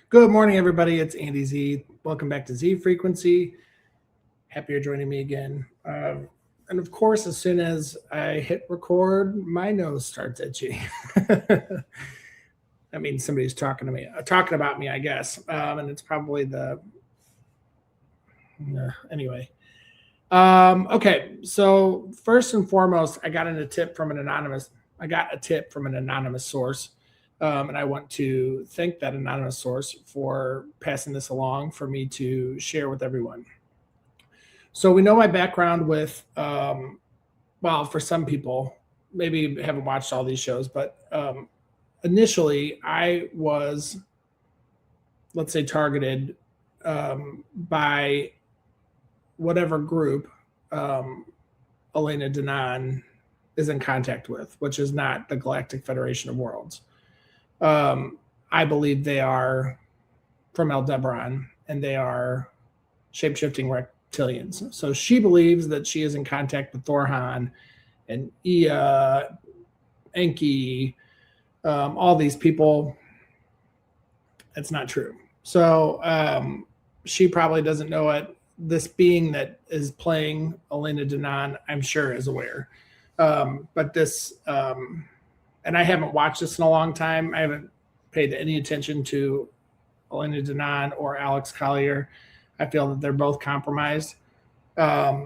Good morning, everybody. It's Andy Z. Welcome back to Z Frequency. Happy you're joining me again. And of course, as soon as I hit record, my nose starts itching. I mean, somebody's talking about me, I guess. And it's probably anyway. Okay, so first and foremost, I got a tip from an anonymous source. And I want to thank that anonymous source for passing this along for me to share with everyone. So we know my background with, for some people, maybe haven't watched all these shows, but initially I was, let's say, targeted by whatever group Elena Denon is in contact with, which is not the Galactic Federation of Worlds. I believe they are from Aldebaran, and they are shape-shifting reptilians. So she believes that she is in contact with Thorhan and Ia, Enki, all these people. It's not true. So she probably doesn't know it. This being that is playing Elena Denon, I'm sure, is aware. But this, and I haven't watched this in a long time. I haven't paid any attention to Elena Denon or Alex Collier. I feel that they're both compromised. But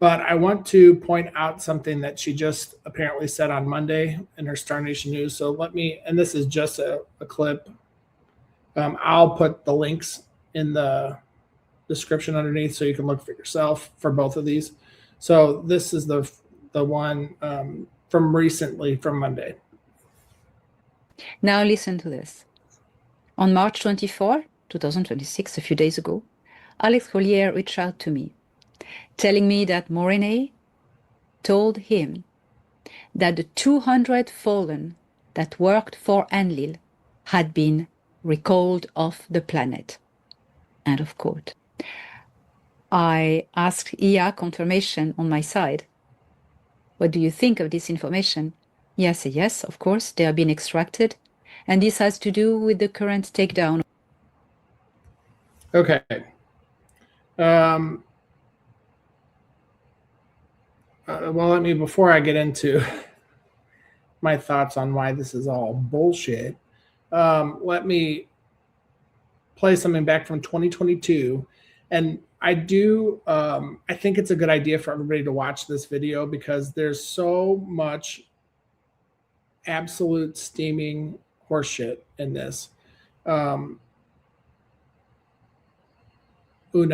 I want to point out something that she just apparently said on Monday in her Star Nation News. So and this is just a clip. I'll put the links in the description underneath so you can look for yourself for both of these. So this is the one from recently, from Monday. Now listen to this. On March 24, 2026, a few days ago, Alex Collier reached out to me, telling me that Morene told him that the 200 fallen that worked for Enlil had been recalled off the planet. End of quote. I asked Ia confirmation on my side. What do you think of this information? Ia said yes, of course, they have been extracted, and this has to do with the current takedown. Okay. Before I get into my thoughts on why this is all bullshit, let me play something back from 2022. And I think it's a good idea for everybody to watch this video because there's so much absolute steaming horseshit in this. Una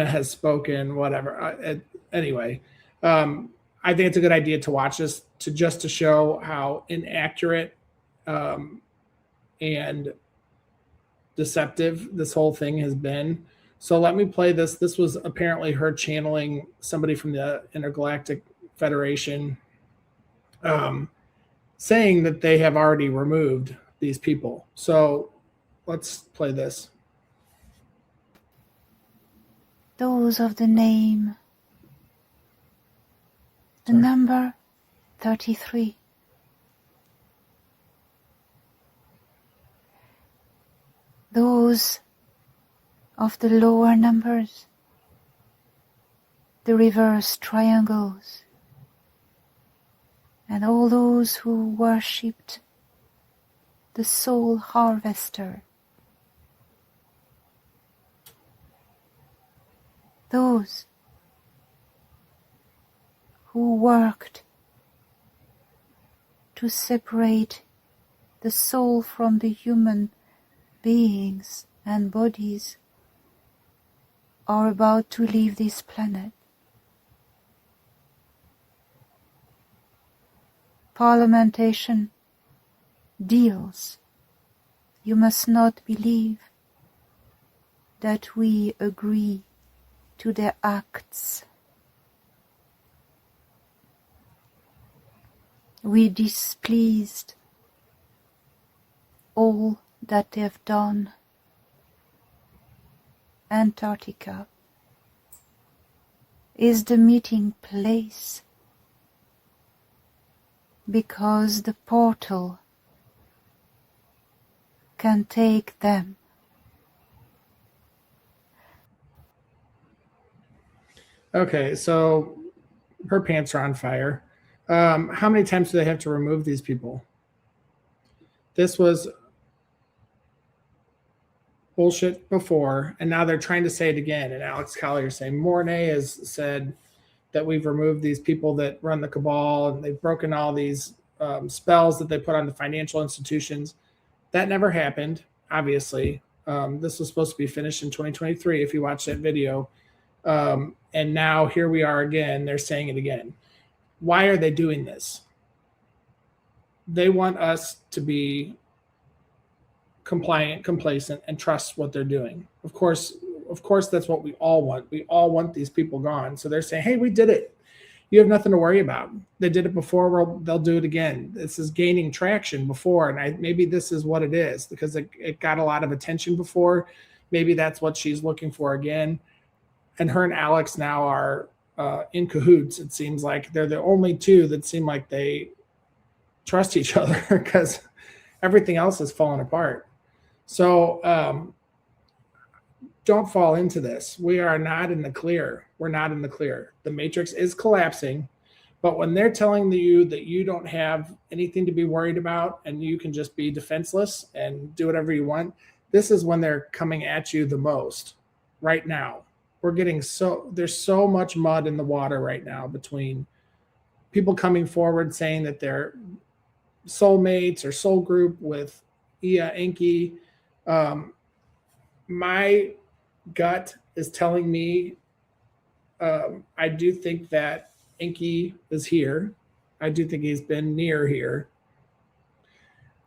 has spoken, whatever. Anyway, I think it's a good idea to watch this to show how inaccurate and deceptive this whole thing has been. So let me play this. This was apparently her channeling somebody from the Intergalactic Federation, saying that they have already removed these people. So let's play this. Those of the name, the number 33. Those of the lower numbers, the reverse triangles, and all those who worshipped the soul harvester. Those who worked to separate the soul from the human beings and bodies are about to leave this planet. Parliamentation deals. You must not believe that we agree to their acts. We displeased all that they have done. Antarctica is the meeting place because the portal can take them Okay, so her pants are on fire. How many times do they have to remove these people? This was bullshit before, and now they're trying to say it again. And Alex Collier saying Mornay has said that we've removed these people that run the cabal, and they've broken all these spells that they put on the financial institutions. That never happened, obviously. This was supposed to be finished in 2023 if you watch that video. And now here we are again. They're saying it again. Why are they doing this? They want us to be compliant, complacent, and trust what they're doing. Of course, that's what we all want. We all want these people gone. So they're saying, hey, we did it. You have nothing to worry about. They did it before. They'll do it again. This is gaining traction before. And maybe this is what it is, because it got a lot of attention before. Maybe that's what she's looking for again. And her and Alex now are in cahoots. It seems like they're the only two that seem like they trust each other, because everything else is falling apart. So don't fall into this. We are not in the clear. We're not in the clear. The matrix is collapsing, but when they're telling you that you don't have anything to be worried about and you can just be defenseless and do whatever you want, this is when they're coming at you the most right now. There's so much mud in the water right now between people coming forward saying that they're soulmates or soul group with Ia Enki. My gut is telling me I do think that Enki is here. I do think he's been near here.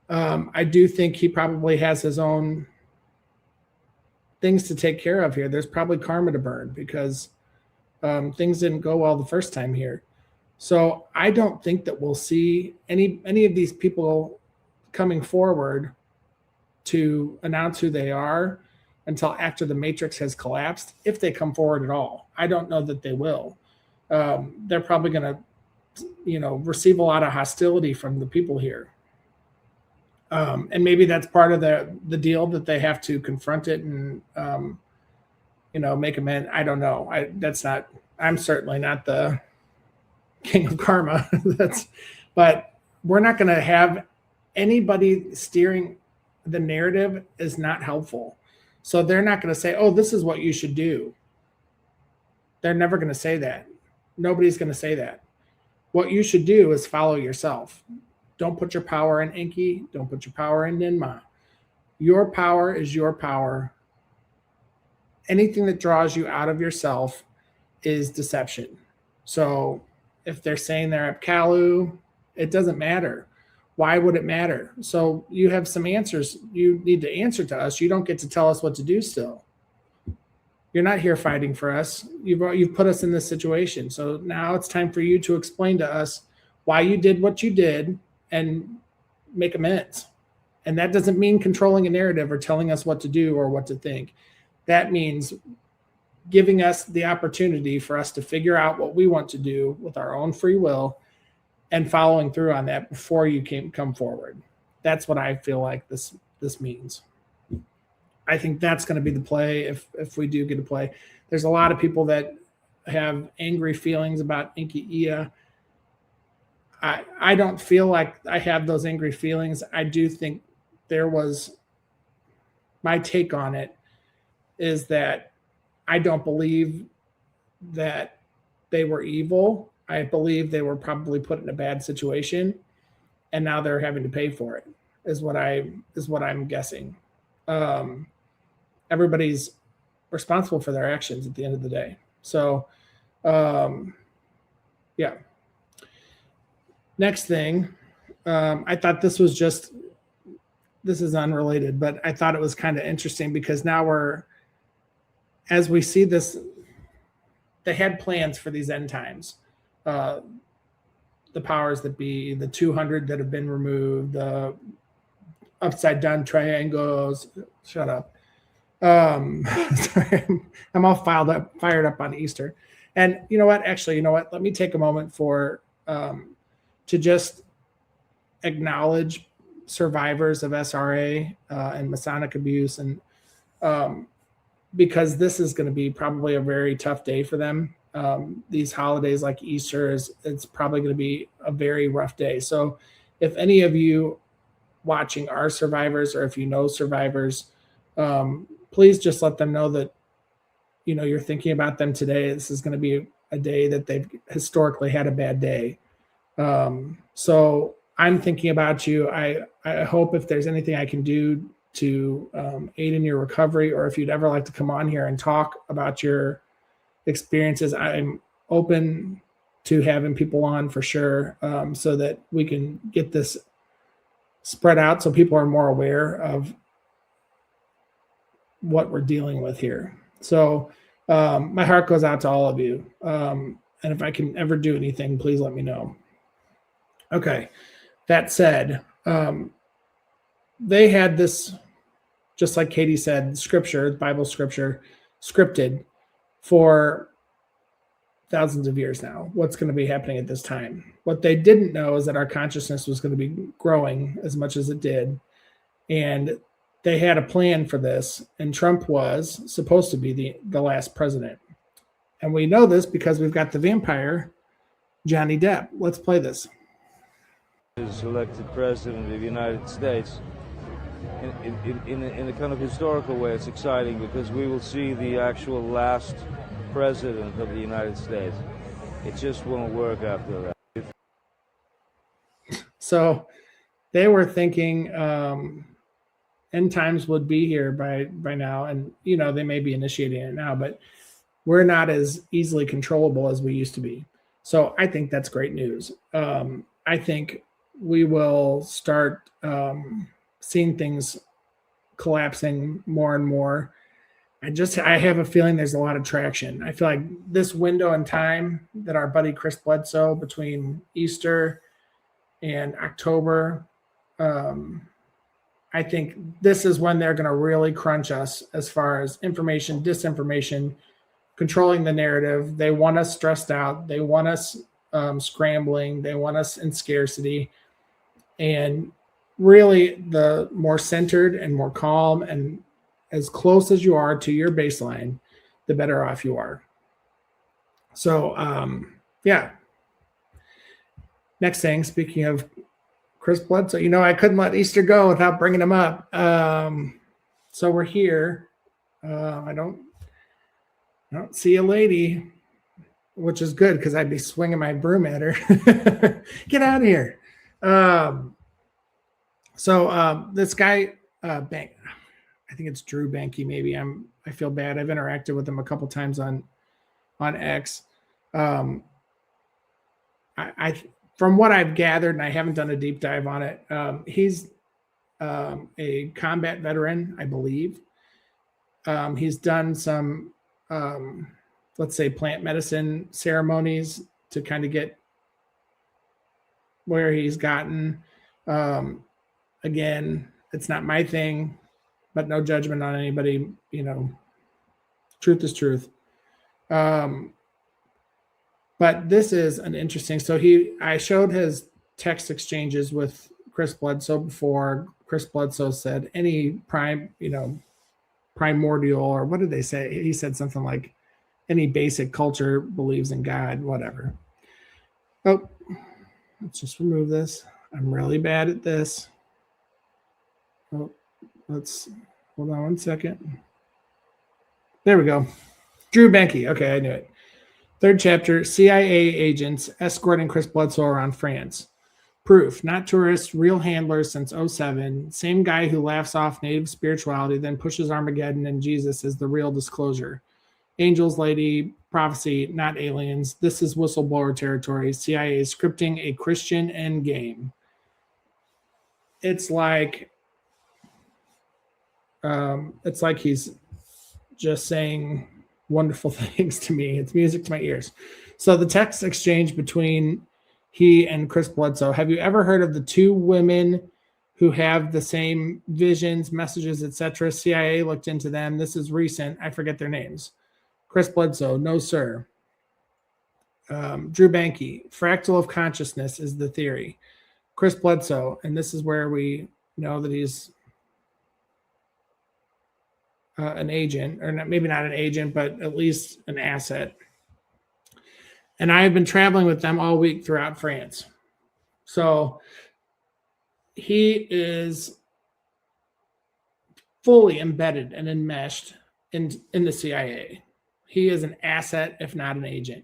I do think he probably has his own things to take care of here. There's probably karma to burn because things didn't go well the first time here. So I don't think that we'll see any of these people coming forward to announce who they are until after the matrix has collapsed, if they come forward at all. I don't know that they will. They're probably going to, receive a lot of hostility from the people here. And maybe that's part of the deal, that they have to confront it and, make amends. I don't know. I'm certainly not the king of karma. But we're not going to have anybody steering the narrative is not helpful. So they're not going to say, oh, this is what you should do. They're never going to say that. Nobody's going to say that. What you should do is follow yourself. Don't put your power in Enki. Don't put your power in Ninma. Your power is your power. Anything that draws you out of yourself is deception. So if they're saying they're Apkallu, it doesn't matter. Why would it matter? So you have some answers you need to answer to us. You don't get to tell us what to do still. You're not here fighting for us. You've put us in this situation. So now it's time for you to explain to us why you did what you did and make amends. And that doesn't mean controlling a narrative or telling us what to do or what to think. That means giving us the opportunity for us to figure out what we want to do with our own free will and following through on that before you come forward. That's what I feel like this means. I think that's going to be the play if we do get to play. There's a lot of people that have angry feelings about Enki Ia. I don't feel like I have those angry feelings. I do think my take on it is that I don't believe that they were evil. I believe they were probably put in a bad situation, and now they're having to pay for it. Is what I'm guessing. Everybody's responsible for their actions at the end of the day. So, yeah. Next thing, I thought this is unrelated, but I thought it was kind of interesting because now as we see this, they had plans for these end times. The powers that be, the 200 that have been removed, the upside down triangles. Shut up. Sorry, I'm all fired up on Easter. And you know what? Actually, let me take a moment to just acknowledge survivors of SRA and Masonic abuse, and because this is going to be probably a very tough day for them. these holidays like Easter it's probably going to be a very rough day. So if any of you watching are survivors, or if you know survivors, please just let them know that, you're thinking about them today. This is going to be a day that they've historically had a bad day. So I'm thinking about you. I hope if there's anything I can do to aid in your recovery, or if you'd ever like to come on here and talk about your experiences, I'm open to having people on for sure, so that we can get this spread out so people are more aware of what we're dealing with here. So my heart goes out to all of you. And if I can ever do anything, please let me know. Okay. That said, they had this, just like Katie said, scripture, Bible scripture, scripted for thousands of years now. What's going to be happening at this time? What they didn't know is that our consciousness was going to be growing as much as it did. And they had a plan for this, and Trump was supposed to be the last president. And we know this because we've got the vampire, Johnny Depp. Let's play this. Is elected president of the United States. In a kind of historical way, it's exciting because we will see the actual last president of the United States. It just won't work after that. So they were thinking end times would be here by now, and they may be initiating it now, but we're not as easily controllable as we used to be. So I think that's great news. I think we will start seeing things collapsing more and more. I have a feeling there's a lot of traction. I feel like this window in time that our buddy Chris Bledsoe, between Easter and October, I think this is when they're going to really crunch us as far as information, disinformation, controlling the narrative. They want us stressed out. They want us scrambling. They want us in scarcity. And really, the more centered and more calm and as close as you are to your baseline, the better off you are. So, yeah. Next thing, speaking of Chris Bledsoe, I couldn't let Easter go without bringing him up. So we're here. I don't see a lady, which is good because I'd be swinging my broom at her. Get out of here. So this guy, Bankey, I think it's Drew Bankey. Maybe I feel bad. I've interacted with him a couple times on X. I from what I've gathered, and I haven't done a deep dive on it, he's a combat veteran, I believe. He's done some, let's say, plant medicine ceremonies to kind of get where he's gotten. Again, it's not my thing, but no judgment on anybody. Truth is truth. But this is an interesting. So I showed his text exchanges with Chris Bledsoe before. Chris Bledsoe said any primordial, or what did they say? He said something like any basic culture believes in God, whatever. Oh, let's just remove this. I'm really bad at this. Oh, let's hold on one second. There we go. Drew Bankey. Okay, I knew it. Third chapter, CIA agents escorting Chris Bledsoe around France. Proof, not tourists, real handlers since 2007. Same guy who laughs off native spirituality, then pushes Armageddon and Jesus as the real disclosure. Angels, lady, prophecy, not aliens. This is whistleblower territory. CIA is scripting a Christian endgame. It's like he's just saying wonderful things to me. It's music to my ears. So the text exchange between he and Chris Bledsoe. Have you ever heard of the two women who have the same visions, messages, etc.? CIA looked into them. This is recent. I forget their names. Chris Bledsoe, no sir. Drew Bankey, fractal of consciousness is the theory. Chris Bledsoe, and this is where we know that he's an agent, or maybe not an agent, but at least an asset. And I have been traveling with them all week throughout France. So he is fully embedded and enmeshed in the CIA. He is an asset, if not an agent.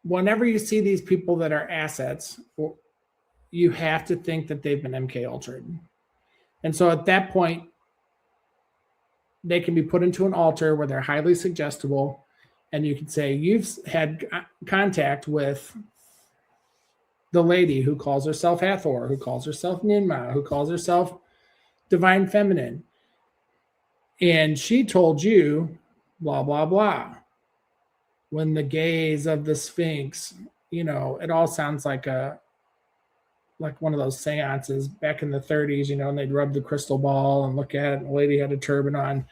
Whenever you see these people that are assets, you have to think that they've been MK Ultra'd. And so at that point, they can be put into an altar where they're highly suggestible. And you can say, you've had contact with the lady who calls herself Hathor, who calls herself Ninmah, who calls herself Divine Feminine. And she told you, blah, blah, blah. When the gaze of the Sphinx, it all sounds like one of those seances back in the 30s, and they'd rub the crystal ball and look at it, and the lady had a turban on,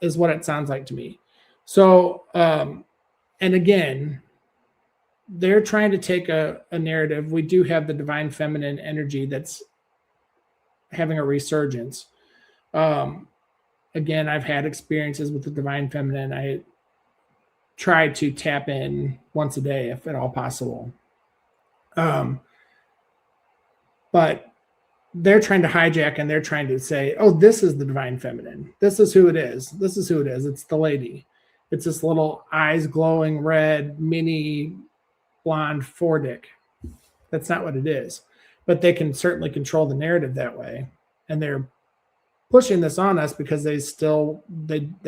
is what it sounds like to me. So, and again, they're trying to take a narrative. We do have the Divine Feminine energy that's having a resurgence. Again, I've had experiences with the Divine Feminine. I try to tap in once a day, if at all possible. But they're trying to hijack, and they're trying to say, oh, this is the Divine Feminine. This is who it is. This is who it is. It's the lady. It's this little eyes glowing red, mini blonde Fordick. That's not what it is. But they can certainly control the narrative that way. And they're pushing this on us because they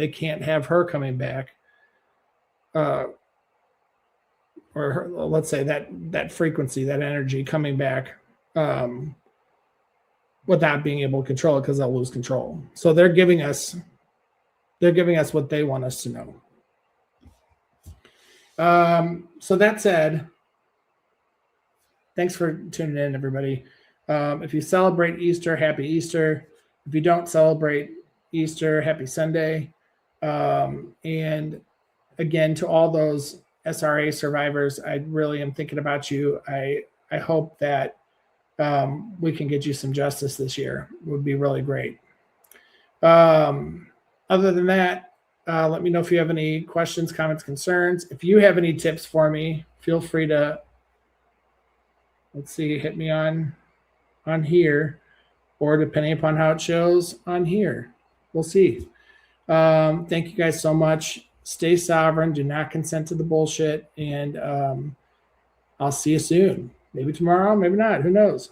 can't have her coming back. Or let's say that frequency, that energy coming back without being able to control it, because they'll lose control. So they're giving us what they want us to know. So that said, thanks for tuning in, everybody. If you celebrate Easter, happy Easter. If you don't celebrate Easter, happy Sunday. And again, to all those SRA survivors, I really am thinking about you. I hope that we can get you some justice this year. It would be really great. Other than that, let me know if you have any questions, comments, concerns. If you have any tips for me, feel free to, hit me on here, or depending upon how it shows, on here. We'll see. Thank you guys so much. Stay sovereign. Do not consent to the bullshit. And I'll see you soon. Maybe tomorrow, maybe not. Who knows?